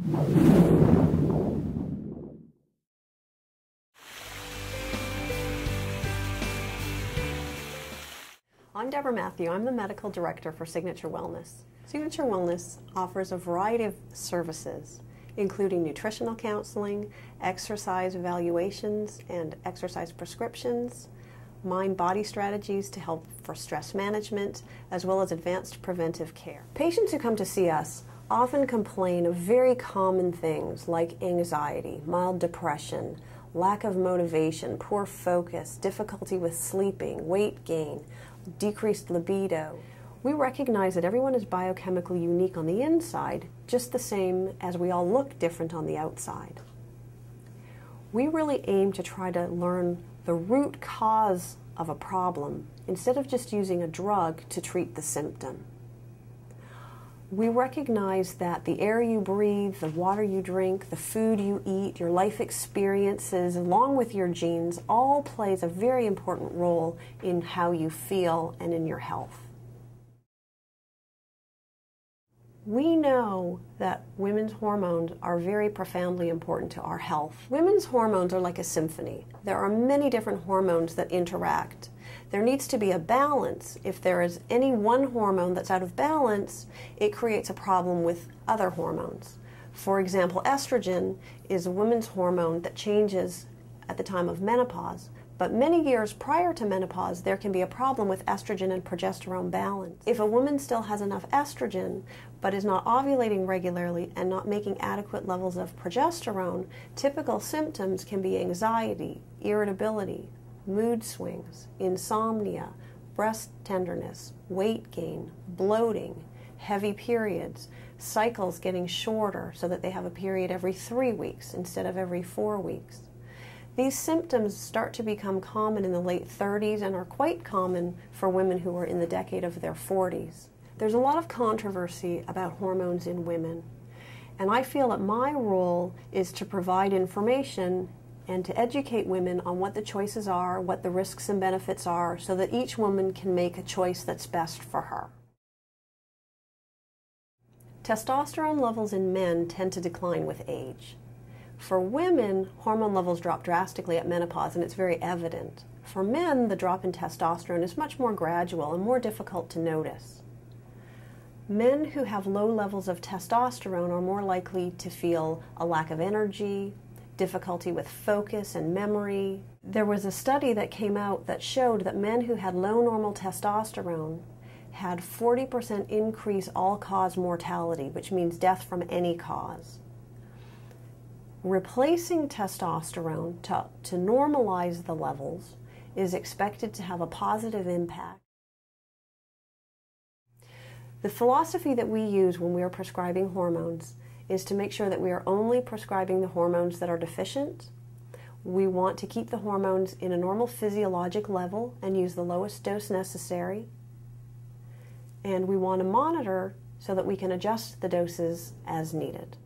I'm Deborah Matthew. I'm the Medical Director for Signature Wellness. Signature Wellness offers a variety of services, including nutritional counseling, exercise evaluations and exercise prescriptions, mind-body strategies to help for stress management, as well as advanced preventive care. Patients who come to see us often complain of very common things like anxiety, mild depression, lack of motivation, poor focus, difficulty with sleeping, weight gain, decreased libido. We recognize that everyone is biochemically unique on the inside, just the same as we all look different on the outside. We really aim to try to learn the root cause of a problem instead of just using a drug to treat the symptom. We recognize that the air you breathe, the water you drink, the food you eat, your life experiences, along with your genes, all plays a very important role in how you feel and in your health. We know that women's hormones are very profoundly important to our health. Women's hormones are like a symphony. There are many different hormones that interact. There needs to be a balance. If there is any one hormone that's out of balance, it creates a problem with other hormones. For example, estrogen is a woman's hormone that changes at the time of menopause. But many years prior to menopause, there can be a problem with estrogen and progesterone balance. If a woman still has enough estrogen, but is not ovulating regularly and not making adequate levels of progesterone, typical symptoms can be anxiety, irritability, mood swings, insomnia, breast tenderness, weight gain, bloating, heavy periods, cycles getting shorter so that they have a period every 3 weeks instead of every 4 weeks. These symptoms start to become common in the late 30s and are quite common for women who are in the decade of their 40s. There's a lot of controversy about hormones in women, and I feel that my role is to provide information and to educate women on what the choices are, what the risks and benefits are, so that each woman can make a choice that's best for her. Testosterone levels in men tend to decline with age. For women, hormone levels drop drastically at menopause, and it's very evident. For men, the drop in testosterone is much more gradual and more difficult to notice. Men who have low levels of testosterone are more likely to feel a lack of energy, difficulty with focus and memory. There was a study that came out that showed that men who had low normal testosterone had 40% increase all-cause mortality, which means death from any cause. Replacing testosterone to normalize the levels is expected to have a positive impact. The philosophy that we use when we are prescribing hormones is to make sure that we are only prescribing the hormones that are deficient. We want to keep the hormones in a normal physiologic level and use the lowest dose necessary. And we want to monitor so that we can adjust the doses as needed.